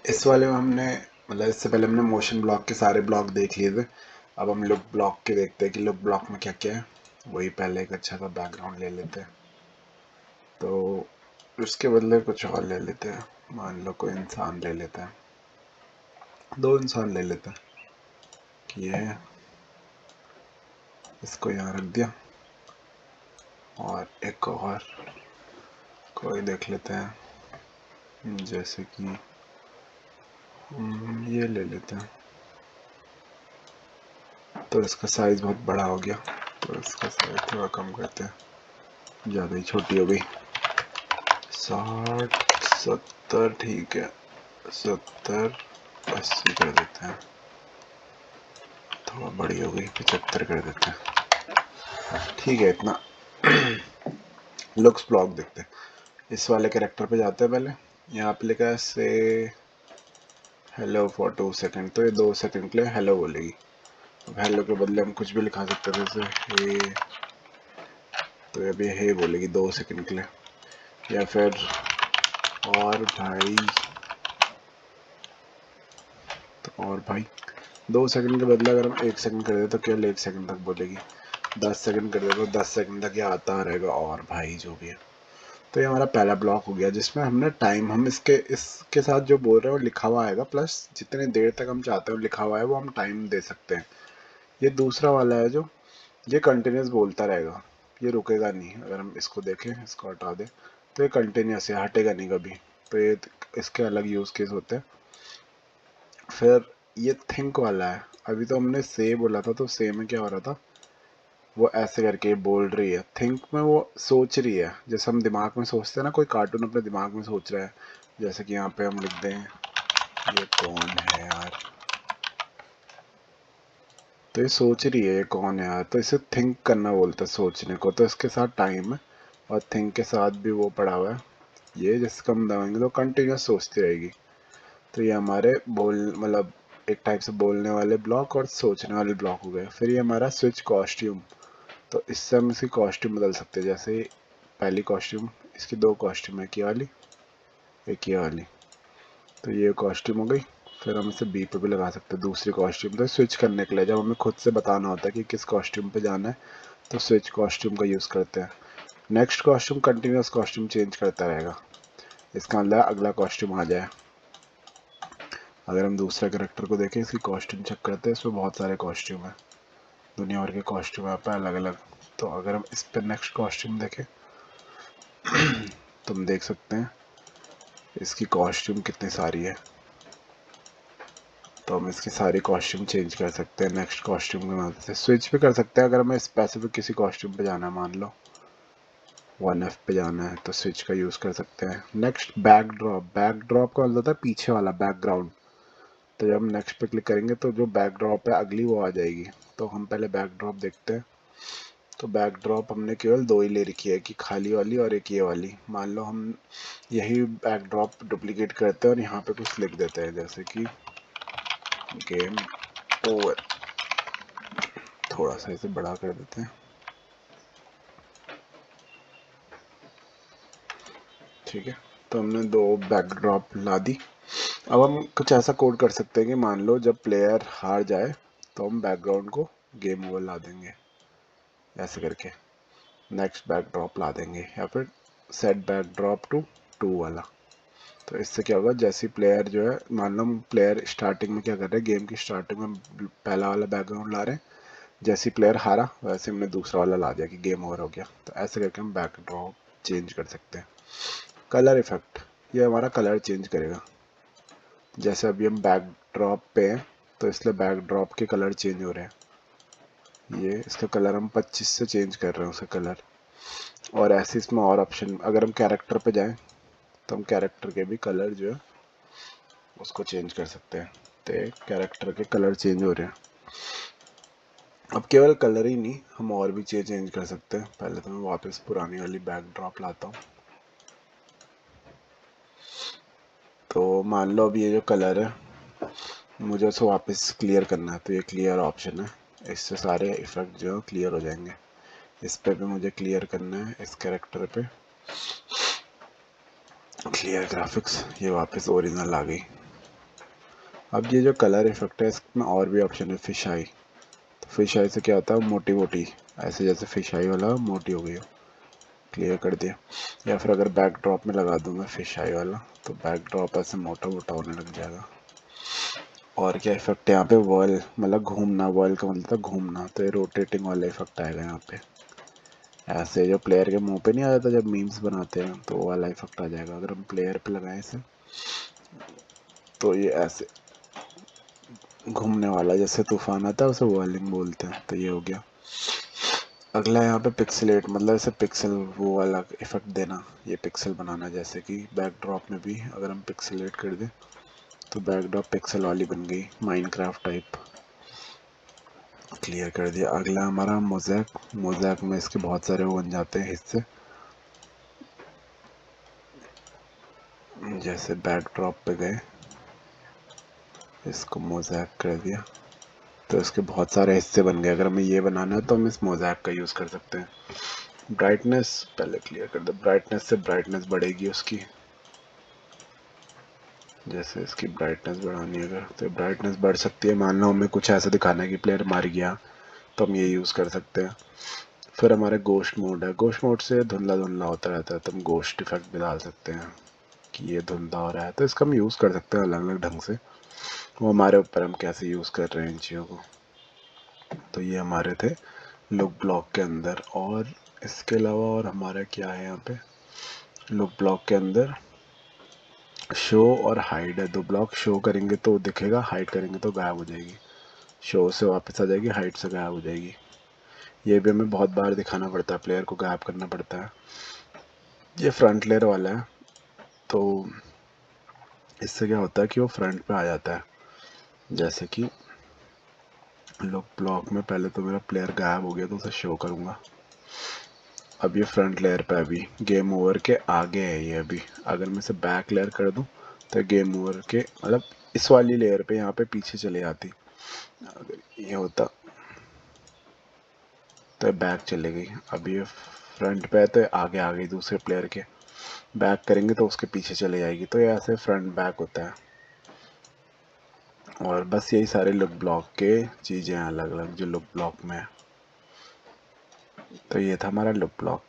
इस वाले में हमने मतलब इससे पहले हमने मोशन ब्लॉक के सारे ब्लॉक देख लिए थे। अब हम लुक ब्लॉक के देखते हैं कि लुक ब्लॉक में क्या क्या है। वही पहले एक अच्छा सा बैकग्राउंड ले लेते हैं, तो उसके बदले कुछ और ले लेते हैं। मान लो कोई इंसान ले लेते हैं, 2 इंसान ले लेते हैं कि ये है, इसको यहाँ रख दिया। और एक और कोई देख लेते हैं, जैसे कि ये ले लेते हैं। तो इसका साइज़ बहुत बड़ा हो गया, तो इसका साइज़ थोड़ा कम करते हैं, ज़्यादा ही छोटी हो गई। 60 70 ठीक है, 70 80 कर देते हैं। थोड़ा बड़ी हो गई, 75 कर देते हैं। ठीक है इतना। लुक्स ब्लॉक देखते हैं। इस वाले कैरेक्टर पे जाते हैं पहले। यहाँ पे लिखा है से हेलो फॉर 2 सेकेंड, तो ये 2 सेकेंड के लिए हेलो बोलेगी। अब हेलो के बदले हम कुछ भी लिखा सकते थे, जैसे हे, तो अभी हे बोलेगी 2 सेकेंड के लिए। या फिर और भाई, तो और भाई 2 सेकंड के बदले अगर हम 1 सेकंड कर दे तो केवल 1 सेकंड तक बोलेगी। 10 सेकंड कर दे तो 10 सेकंड तक ये आता रहेगा, और भाई जो भी है। तो ये हमारा पहला ब्लॉक हो गया, जिसमें हमने टाइम, हम इसके साथ जो बोल रहे हैं वो लिखा हुआ आएगा, प्लस जितने देर तक हम चाहते हैं लिखा हुआ है वो हम टाइम दे सकते हैं। ये दूसरा वाला है जो ये कंटिन्यूस बोलता रहेगा, ये रुकेगा नहीं। अगर हम इसको देखें, इसको हटा दें, तो ये कंटिन्यूस है, हटेगा नहीं कभी। तो ये इसके अलग यूज़ केस होते हैं। फिर ये थिंक वाला है। अभी तो हमने से बोला था, तो से में क्या हो रहा था, वो ऐसे करके बोल रही है। थिंक में वो सोच रही है, जैसे हम दिमाग में सोचते हैं ना, कोई कार्टून अपने दिमाग में सोच रहा है। जैसे कि यहाँ पे हम लिख दें ये कौन है यार, तो ये सोच रही है ये कौन है यार, तो इसे थिंक करना बोलते हैं सोचने को। तो इसके साथ टाइम है और थिंक के साथ भी वो पड़ा हुआ है ये, जिसको हम दबाएंगे तो कंटिन्यूस सोचती रहेगी। तो ये हमारे बोल मतलब एक टाइप से बोलने वाले ब्लॉक और सोचने वाले ब्लॉक हो गए। फिर ये हमारा स्विच कॉस्ट्यूम, तो इससे हम इसकी कॉस्ट्यूम बदल सकते हैं। जैसे पहली कॉस्ट्यूम, इसकी 2 कॉस्ट्यूम है, एक ये वाली एक ये वाली, तो ये कॉस्ट्यूम हो गई। फिर हम इसे बी पे भी लगा सकते हैं दूसरी कॉस्ट्यूम। तो स्विच करने के लिए जब हमें खुद से बताना होता है कि किस कॉस्ट्यूम पे जाना है, तो स्विच कॉस्ट्यूम का यूज़ करते हैं। Next costume continuous costume change करता रहेगा, इसका मतलब अगला कॉस्ट्यूम आ जाए। अगर हम दूसरे कैरेक्टर को देखें, इसकी कॉस्ट्यूम चेक करते हैं, इसमें बहुत सारे कॉस्ट्यूम है, दुनिया भर के कॉस्ट्यूम है अलग अलग। तो अगर हम इस पर नेक्स्ट कॉस्ट्यूम देखें, तो हम देख सकते हैं इसकी कॉस्ट्यूम कितनी सारी है। तो हम इसकी सारी कॉस्ट्यूम चेंज कर सकते हैं नेक्स्ट कॉस्ट्यूम के मदद से। स्विच भी कर सकते हैं अगर हमें स्पेसिफिक किसी कॉस्ट्यूम पे जाना है, मान लो 1F पे जाना है, तो स्विच का यूज़ कर सकते हैं। नेक्स्ट बैकड्रॉप, बैकड्रॉप का मतलब होता है पीछे वाला बैकग्राउंड। तो जब हम नेक्स्ट पे क्लिक करेंगे तो जो बैकड्रॉप है अगली वो आ जाएगी। तो हम पहले बैकड्रॉप देखते हैं। तो बैकड्रॉप हमने केवल 2 ही ले रखी है, कि खाली वाली और एक ये वाली। मान लो हम यही बैकड्रॉप डुप्लीकेट करते हैं और यहाँ पे कुछ लिख देते हैं, जैसे कि गेम ओवर। थोड़ा सा इसे बड़ा कर देते हैं, ठीक है। तो हमने 2 बैकड्रॉप ला दी। अब हम कुछ ऐसा कोड कर सकते हैं कि मान लो जब प्लेयर हार जाए तो हम बैकग्राउंड को गेम ओवर ला देंगे, ऐसे करके नेक्स्ट बैकड्रॉप ला देंगे, या फिर सेट बैकड्रॉप टू 2 वाला। तो इससे क्या होगा, जैसे प्लेयर जो है, मान लो हम प्लेयर स्टार्टिंग में क्या कर रहे हैं, गेम की स्टार्टिंग में पहला वाला बैकग्राउंड ला रहे हैं, जैसे प्लेयर हारा वैसे हमने दूसरा वाला ला दिया कि गेम ओवर हो गया। तो ऐसे करके हम बैकड्रॉप चेंज कर सकते हैं। कलर इफेक्ट, ये हमारा कलर चेंज करेगा। जैसे अभी हम बैकड्रॉप पे हैं, तो इसलिए बैकड्रॉप के कलर चेंज हो रहे हैं। ये इसका कलर हम 25 से चेंज कर रहे हैं उसका कलर। और ऐसे इसमें और ऑप्शन, अगर हम कैरेक्टर पे जाएं तो हम कैरेक्टर के भी कलर जो है उसको चेंज कर सकते हैं। तो कैरेक्टर के कलर चेंज हो रहे हैं। अब केवल कलर ही नहीं, हम और भी चीज़ चेंज कर सकते हैं। पहले तो मैं वापस पुरानी वाली बैकड्रॉप लाता हूँ। तो मान लो अब ये जो कलर है मुझे उसको वापस क्लियर करना है, तो ये क्लियर ऑप्शन है, इससे सारे इफेक्ट जो है क्लियर हो जाएंगे। इस पे भी मुझे क्लियर करना है, इस कैरेक्टर पे क्लियर ग्राफिक्स, ये वापस ओरिजिनल आ गई। अब ये जो कलर इफेक्ट है इसमें और भी ऑप्शन है, फिश आई। तो फिश आई से क्या होता है, मोटी मोटी, ऐसे जैसे फिश आई वाला मोटी हो गई हो, क्लियर कर दिया। या फिर अगर बैक ड्रॉप में लगा दूँ मैं फिश आई वाला, तो बैक ड्रॉप ऐसे मोटा मोटा होने लग जाएगा। और क्या इफेक्ट है यहाँ पे, वर्ल मतलब घूमना, वर्ल का मतलब घूमना, तो ये रोटेटिंग वाला इफेक्ट आएगा यहाँ पे। ऐसे जो प्लेयर के मुंह पे नहीं आ जाता जब मीम्स बनाते हैं, तो वो वाला इफेक्ट आ जाएगा अगर हम प्लेयर पे लगाएं इसे। तो ये ऐसे घूमने वाला, जैसे तूफान आता है उसे वर्लिंग बोलते हैं। तो ये हो गया। अगला यहाँ पे पिक्सलेट, मतलब ऐसे पिक्सल वो वाला इफेक्ट देना, ये पिक्सल बनाना, जैसे कि बैकड्रॉप में भी अगर हम पिक्सलेट कर दें तो बैकड्रॉप पिक्सल वाली बन गई, माइनक्राफ्ट टाइप। क्लियर कर दिया। अगला हमारा मोज़ैक। मोज़ैक में इसके बहुत सारे वो बन जाते हैं हिस्से, जैसे बैकड्रॉप पे गए, इसको मोज़ैक कर दिया तो इसके बहुत सारे हिस्से बन गए। अगर हमें ये बनाना है तो हम इस मोज़ैक का यूज़ कर सकते हैं। ब्राइटनेस पहले क्लियर कर दो, ब्राइटनेस से ब्राइटनेस बढ़ेगी उसकी, जैसे इसकी ब्राइटनेस बढ़ानी है अगर, तो ब्राइटनेस बढ़ सकती है। मान लो हमें कुछ ऐसा दिखाना है कि प्लेयर मार गया, तो हम ये यूज़ कर सकते हैं। फिर हमारे गोश्ट मोड है, गोश्ट मोड से धुंधला धुंधला होता रहता है, तो हम गोश्ट इफेक्ट भी डाल सकते हैं कि ये धुंधला हो रहा है, तो इसका हम यूज़ कर सकते हैं अलग अलग ढंग से। वो हमारे ऊपर हम कैसे यूज़ कर रहे हैं इन चीज़ों को। तो ये हमारे थे लुक ब्लॉक के अंदर। और इसके अलावा और हमारा क्या है यहाँ पे, लुक ब्लॉक के अंदर शो और हाइड है। दो ब्लॉक, शो करेंगे तो दिखेगा, हाइड करेंगे तो गायब हो जाएगी। शो से वापस आ जाएगी, हाइड से गायब हो जाएगी। ये भी हमें बहुत बार दिखाना पड़ता है, प्लेयर को गायब करना पड़ता है। ये फ्रंट लेयर वाला है, तो इससे क्या होता है कि वो फ्रंट पे आ जाता है। जैसे कि लुक ब्लॉक में पहले तो मेरा प्लेयर गायब हो गया तो उसे शो करूँगा। अब ये फ्रंट लेयर पे अभी गेम ओवर के आगे है ये अभी। अगर मैं इसे बैक लेयर कर दूं तो गेम ओवर के मतलब इस वाली लेयर पे यहाँ पे पीछे चले जाती। अगर ये होता तो बैक चले गई। अब ये फ्रंट पे है तो आगे आ गई दूसरे प्लेयर के, बैक करेंगे तो उसके पीछे चले जाएगी। तो ये ऐसे फ्रंट बैक होता है। और बस यही सारे लुक ब्लॉक के चीज़ें हैं अलग अलग जो लुक ब्लॉक में है। तो ये था हमारा लुक ब्लॉक।